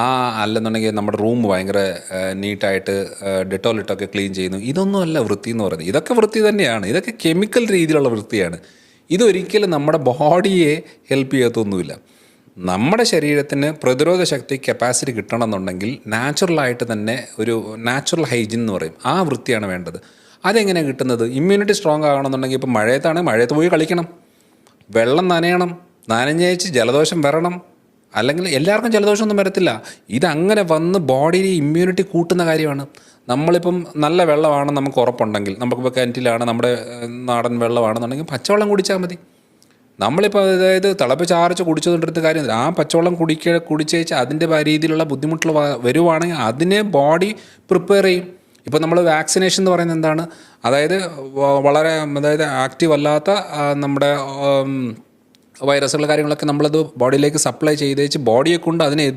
ആ അല്ലെന്നുണ്ടെങ്കിൽ നമ്മുടെ റൂം ഭയങ്കര നീറ്റായിട്ട് ഡെറ്റോൾ ഇട്ടൊക്കെ ക്ലീൻ ചെയ്യുന്നു. ഇതൊന്നുമല്ല വൃത്തി എന്ന് പറയുന്നത്. ഇതൊക്കെ വൃത്തി തന്നെയാണ്, ഇതൊക്കെ കെമിക്കൽ രീതിയിലുള്ള വൃത്തിയാണ്. ഇതൊരിക്കലും നമ്മുടെ ബോഡിയെ ഹെൽപ്പ് ചെയ്യത്തൊന്നുമില്ല. നമ്മുടെ ശരീരത്തിന് പ്രതിരോധ ശക്തി കപ്പാസിറ്റി കിട്ടണമെന്നുണ്ടെങ്കിൽ നാച്ചുറലായിട്ട് തന്നെ ഒരു നാച്ചുറൽ ഹൈജീൻ എന്ന് പറയും, ആ വൃത്തിയാണ് വേണ്ടത്. അതെങ്ങനെയാണ് കിട്ടുന്നത്? ഇമ്മ്യൂണിറ്റി സ്ട്രോങ് ആകണമെന്നുണ്ടെങ്കിൽ ഇപ്പോൾ മഴയത്താണെങ്കിൽ മഴയത്ത് പോയി കളിക്കണം, വെള്ളം നനയണം, നനഞ്ഞേച്ച് ജലദോഷം വരണം. അല്ലെങ്കിൽ എല്ലാവർക്കും ജലദോഷമൊന്നും വരത്തില്ല. ഇതങ്ങനെ വന്ന് ബോഡിയിൽ ഇമ്മ്യൂണിറ്റി കൂട്ടുന്ന കാര്യമാണ്. നമ്മളിപ്പം നല്ല വെള്ളമാണ് നമുക്ക് ഉറപ്പുണ്ടെങ്കിൽ, നമുക്കിപ്പോൾ കിണറ്റിലാണ്, നമ്മുടെ നാടൻ വെള്ളമാണെന്നുണ്ടെങ്കിൽ പച്ചവെള്ളം കുടിച്ചാൽ മതി. നമ്മളിപ്പോൾ അതായത് തിളപ്പിച്ചാറിച്ച് കുടിച്ചുകൊണ്ടിരുന്ന കാര്യം, ആ പച്ചവെള്ളം കുടിച്ചേച്ച് അതിൻ്റെ രീതിയിലുള്ള ബുദ്ധിമുട്ടുകൾ വരുവാണെങ്കിൽ അതിനെ ബോഡി പ്രിപ്പയർ ചെയ്യും. ഇപ്പോൾ നമ്മൾ വാക്സിനേഷൻ എന്ന് പറയുന്നത് എന്താണ്? അതായത് വളരെ ആക്റ്റീവ് അല്ലാത്ത നമ്മുടെ വൈറസുകൾ കാര്യങ്ങളൊക്കെ നമ്മളത് ബോഡിയിലേക്ക് സപ്ലൈ ചെയ്തേച്ച് ബോഡിയെ കൊണ്ട് അതിനെതിരെ